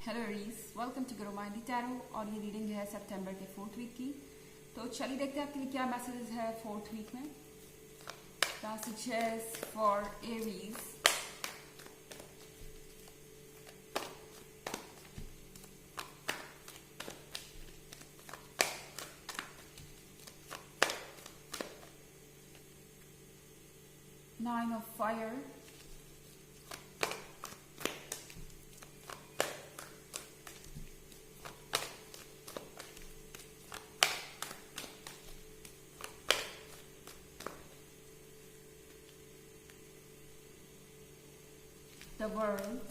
Hello Aries, welcome to Guru माइंडी tarot. और ये reading है सितंबर के 4th वीक की। तो चलिए देखते हैं आपके लिए क्या मैसेजेस है 4th वीक में। Messages for Aries. Nine of Fire, the World,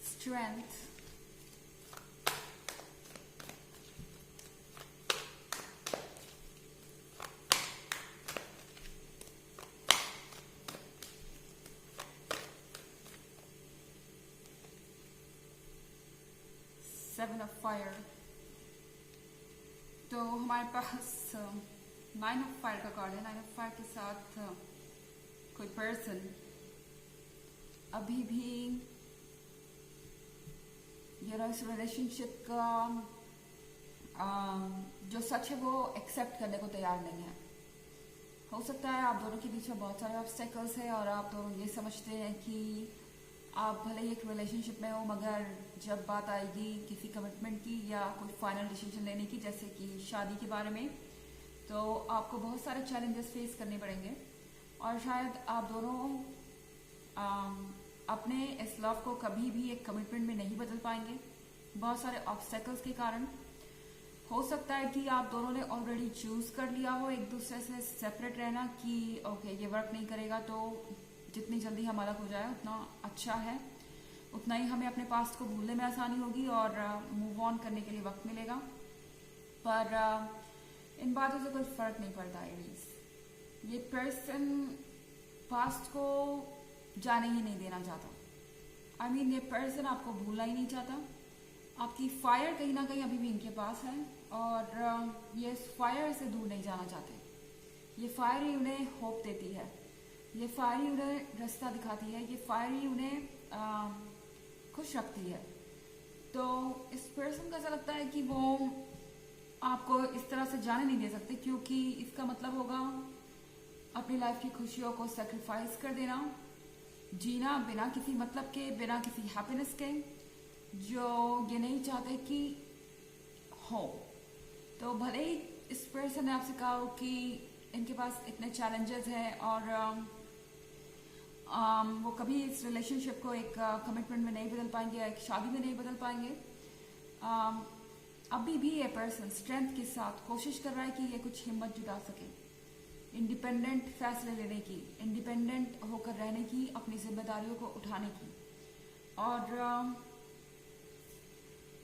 Strength, Seven of Fire। तो हमारे पास 9 ऑफ फायर का कार्ड है। 9 ऑफ फायर के साथ कोई पर्सन अभी भी इस रिलेशनशिप का जो सच है वो एक्सेप्ट करने को तैयार नहीं है। हो सकता है आप दोनों के बीच में बहुत सारे ऑब्स्टेकल्स हैं और आप दोनों ये समझते हैं कि आप भले ही एक रिलेशनशिप में हो, मगर जब बात आएगी किसी कमिटमेंट की या कोई फाइनल डिसीजन लेने की, जैसे कि शादी के बारे में, तो आपको बहुत सारे चैलेंजेस फेस करने पड़ेंगे। और शायद आप दोनों अपने इस लव को कभी भी एक कमिटमेंट में नहीं बदल पाएंगे, बहुत सारे ऑब्स्टेकल्स के कारण। हो सकता है कि आप दोनों ने ऑलरेडी चूज कर लिया हो एक दूसरे से सेपरेट रहना, कि ओके ये वर्क नहीं करेगा, तो जितनी जल्दी हम अलग हो जाए उतना अच्छा है, उतना ही हमें अपने पास्ट को भूलने में आसानी होगी और मूव ऑन करने के लिए वक्त मिलेगा। पर इन बातों से कोई फर्क नहीं पड़ता एरीज। ये पर्सन पास्ट को जाने ही नहीं देना चाहता। I mean, ये पर्सन आपको भूलना ही नहीं चाहता। आपकी फायर कहीं ना कहीं अभी भी इनके पास है और ये फायर से दूर नहीं जाना चाहते। ये फायर ही उन्हें होप देती है, ये फायर ही उन्हें रास्ता दिखाती है, ये फायर ही उन्हें खुश रखती है। तो इस पर्सन का ऐसा लगता है कि वो आपको इस तरह से जाने नहीं दे सकते, क्योंकि इसका मतलब होगा अपनी लाइफ की खुशियों को सेक्रीफाइस कर देना, जीना बिना किसी मतलब के, बिना किसी हैप्पीनेस के, जो ये नहीं चाहते कि हो। तो भले ही इस पर्सन ने आपसे कहा हो कि इनके पास इतने चैलेंजेस हैं और वो कभी इस रिलेशनशिप को एक कमिटमेंट में नहीं बदल पाएंगे, एक शादी में नहीं बदल पाएंगे, अभी भी ये पर्सन स्ट्रेंथ के साथ कोशिश कर रहा है कि ये कुछ हिम्मत जुटा सके, इंडिपेंडेंट फैसले लेने की, इंडिपेंडेंट होकर रहने की, अपनी जिम्मेदारियों को उठाने की। और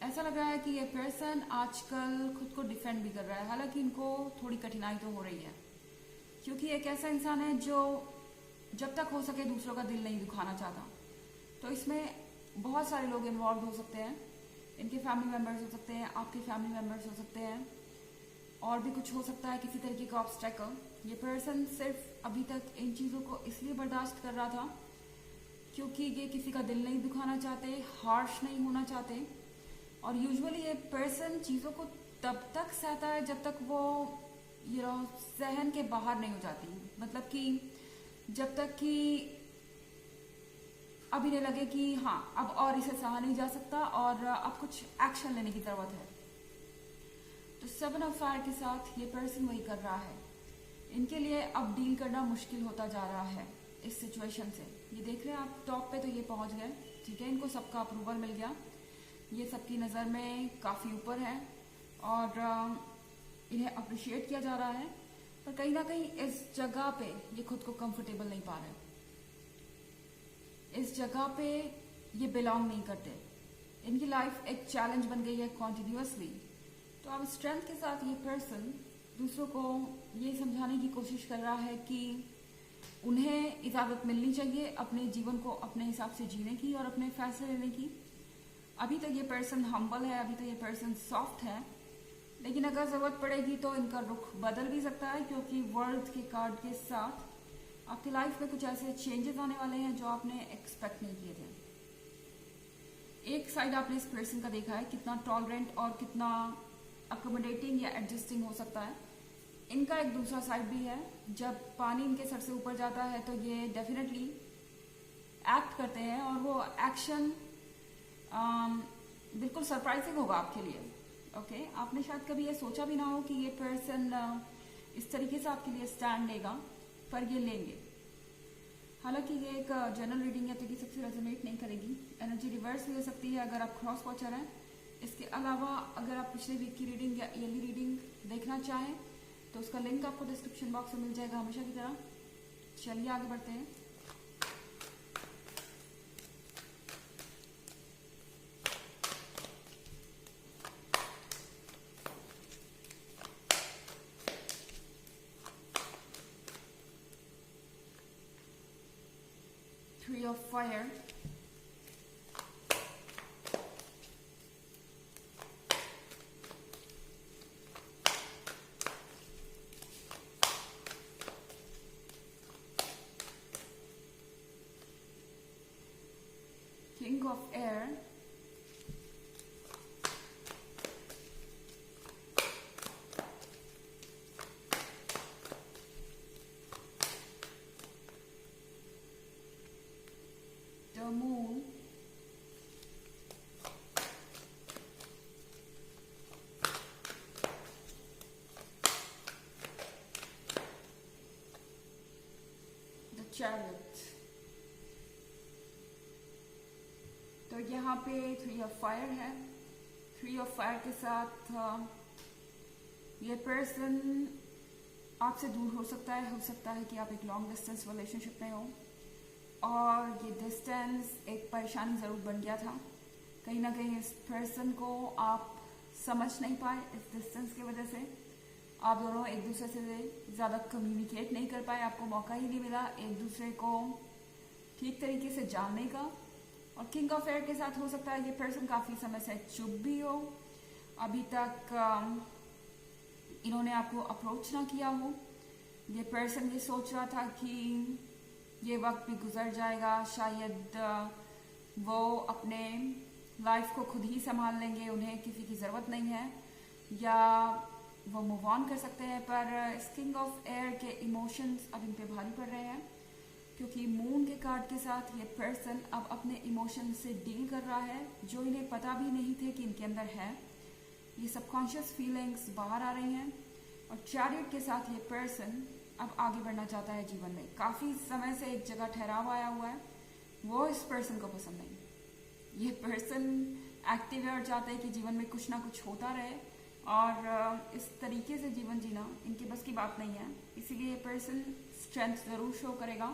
ऐसा लग रहा है कि ये पर्सन आजकल खुद को डिफेंड भी कर रहा है। हालांकि इनको थोड़ी कठिनाई तो हो रही है, क्योंकि एक ऐसा इंसान है जो जब तक हो सके दूसरों का दिल नहीं दुखाना चाहता। तो इसमें बहुत सारे लोग इन्वॉल्व हो सकते हैं, इनके फैमिली मेम्बर्स हो सकते हैं, आपके फैमिली मेम्बर्स हो सकते हैं, और भी कुछ हो सकता है, किसी तरीके का ऑब्स्टेकल। ये पर्सन सिर्फ अभी तक इन चीज़ों को इसलिए बर्दाश्त कर रहा था क्योंकि ये किसी का दिल नहीं दुखाना चाहते, हार्श नहीं होना चाहते। और यूजुअली ये पर्सन चीज़ों को तब तक सहता है जब तक वो सहन के बाहर नहीं हो जाती। मतलब कि जब तक कि अभी नहीं लगे कि हाँ अब और इसे सहा नहीं जा सकता और अब कुछ एक्शन लेने की जरूरत है। तो 7 ऑफ फायर के साथ ये पर्सन वही कर रहा है। इनके लिए अब डील करना मुश्किल होता जा रहा है इस सिचुएशन से। ये देख रहे हैं आप टॉप पे, तो ये पहुंच गए, ठीक है, इनको सबका अप्रूवल मिल गया, ये सबकी नज़र में काफ़ी ऊपर है और इन्हें अप्रिशिएट किया जा रहा है। पर कहीं ना कहीं इस जगह पे ये खुद को कंफर्टेबल नहीं पा रहे, इस जगह पे ये बिलोंग नहीं करते। इनकी लाइफ एक चैलेंज बन गई है कॉन्टिन्यूसली। तो अब स्ट्रेंथ के साथ ये पर्सन दूसरों को ये समझाने की कोशिश कर रहा है कि उन्हें इजाज़त मिलनी चाहिए अपने जीवन को अपने हिसाब से जीने की और अपने फैसले लेने की। अभी तक ये पर्सन हम्बल है, अभी तक ये पर्सन सॉफ्ट है, लेकिन अगर ज़रूरत पड़ेगी तो इनका रुख बदल भी सकता है, क्योंकि वर्ल्ड के कार्ड के साथ आपकी लाइफ में कुछ ऐसे चेंजेस आने वाले हैं जो आपने एक्सपेक्ट नहीं किए थे। एक साइड आपने इस पर्सन का देखा है कितना टॉलरेंट और कितना अकोमोडेटिंग या एडजस्टिंग हो सकता है। इनका एक दूसरा साइड भी है, जब पानी इनके सर से ऊपर जाता है तो ये डेफिनेटली एक्ट करते हैं, और वो एक्शन बिल्कुल सरप्राइजिंग होगा आपके लिए। ओके, आपने शायद कभी ये सोचा भी ना हो कि ये पर्सन इस तरीके से आपके लिए स्टैंड लेगा, पर ये लेंगे। हालांकि ये एक जनरल रीडिंग है तो ये सबसे रेजोनेट नहीं करेगी, एनर्जी रिवर्स भी हो सकती है अगर आप क्रॉस वॉचर हैं। इसके अलावा अगर आप पिछले वीक की रीडिंग या ईयरली रीडिंग देखना चाहें तो उसका लिंक आपको डिस्क्रिप्शन बॉक्स में मिल जाएगा हमेशा की तरह। चलिए आगे बढ़ते हैं। Three of Fire, King of Air, the Moon, the Chariot। तो यहाँ पे 3 ऑफ फायर है। 3 ऑफ फायर के साथ ये पर्सन आपसे दूर हो सकता है कि आप एक लॉन्ग डिस्टेंस रिलेशनशिप में हो, और ये डिस्टेंस एक परेशानी ज़रूर बन गया था। कहीं ना कहीं इस पर्सन को आप समझ नहीं पाए, इस डिस्टेंस की वजह से आप दोनों एक दूसरे से ज़्यादा कम्युनिकेट नहीं कर पाए, आपको मौका ही नहीं मिला एक दूसरे को ठीक तरीके से जानने का। और किंग ऑफ एयर के साथ हो सकता है ये पर्सन काफ़ी समय से चुप भी हो, अभी तक इन्होंने आपको अप्रोच ना किया हो। ये पर्सन ये सोच रहा था कि ये वक्त भी गुजर जाएगा, शायद वो अपने लाइफ को खुद ही संभाल लेंगे, उन्हें किसी की ज़रूरत नहीं है, या वो मूव ऑन कर सकते हैं। पर इस किंग ऑफ एयर के इमोशंस अब इन पे भारी पड़ रहे हैं, क्योंकि मून के कार्ड के साथ ये पर्सन अब अपने इमोशन से डील कर रहा है, जो इन्हें पता भी नहीं थे कि इनके अंदर है। ये सबकॉन्शियस फीलिंग्स बाहर आ रही हैं। और चैरियट के साथ ये पर्सन अब आगे बढ़ना चाहता है जीवन में। काफ़ी समय से एक जगह ठहराव आया हुआ है, वो इस पर्सन को पसंद नहीं। ये पर्सन एक्टिव है और चाहते हैं कि जीवन में कुछ ना कुछ होता रहे, और इस तरीके से जीवन जीना इनके बस की बात नहीं है। इसीलिए ये पर्सन स्ट्रेंथ ज़रूर शो करेगा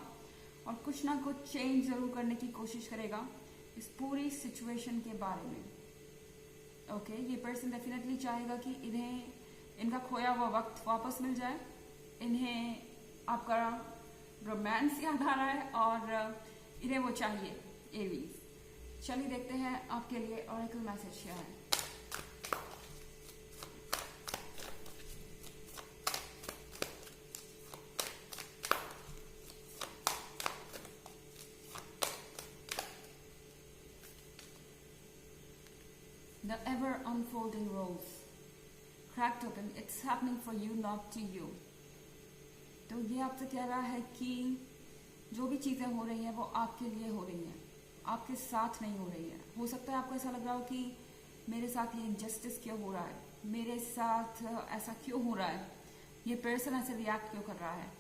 और कुछ ना कुछ चेंज ज़रूर करने की कोशिश करेगा इस पूरी सिचुएशन के बारे में। ओके, ये पर्सन डेफिनेटली चाहेगा कि इन्हें इनका खोया हुआ वक्त वापस मिल जाए, इन्हें आपका रोमांस याद आ रहा है, और इन्हें वो चाहिए एरीज। चलिए देखते हैं आपके लिए ऑरेकल मैसेज क्या है। The ever unfolding rose cracked open, it's happening for you not to you। तो ये आपसे कह रहा है कि जो भी चीज़ें हो रही हैं वो आपके लिए हो रही हैं, आपके साथ नहीं हो रही है। हो सकता है आपको ऐसा लग रहा हो कि मेरे साथ ये इनजस्टिस क्यों हो रहा है, मेरे साथ ऐसा क्यों हो रहा है, ये पर्सन ऐसे रिएक्ट क्यों कर रहा है।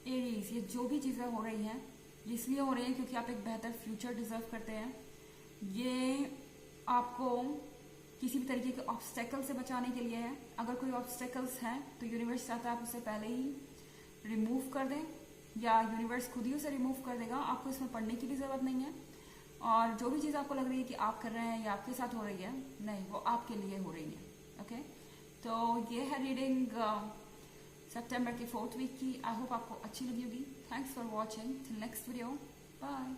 एरीज, ये जो भी चीज़ें हो रही हैं ये इसलिए हो रही हैं क्योंकि आप एक बेहतर फ्यूचर डिजर्व करते हैं। ये आपको किसी भी तरीके के ऑब्स्टेकल से बचाने के लिए है। अगर कोई ऑब्स्टेकल्स हैं तो यूनिवर्स चाहता है आप उसे पहले ही रिमूव कर दें, या यूनिवर्स खुद ही उसे रिमूव कर देगा, आपको इसमें पढ़ने की भी ज़रूरत नहीं है। और जो भी चीज़ आपको लग रही है कि आप कर रहे हैं या आपके साथ हो रही है, नहीं, वो आपके लिए हो रही है। ओके, तो ये है रीडिंग सितंबर के 4th वीक की। आई होप आपको अच्छी लगी होगी। Thanks for watching, till next video, bye.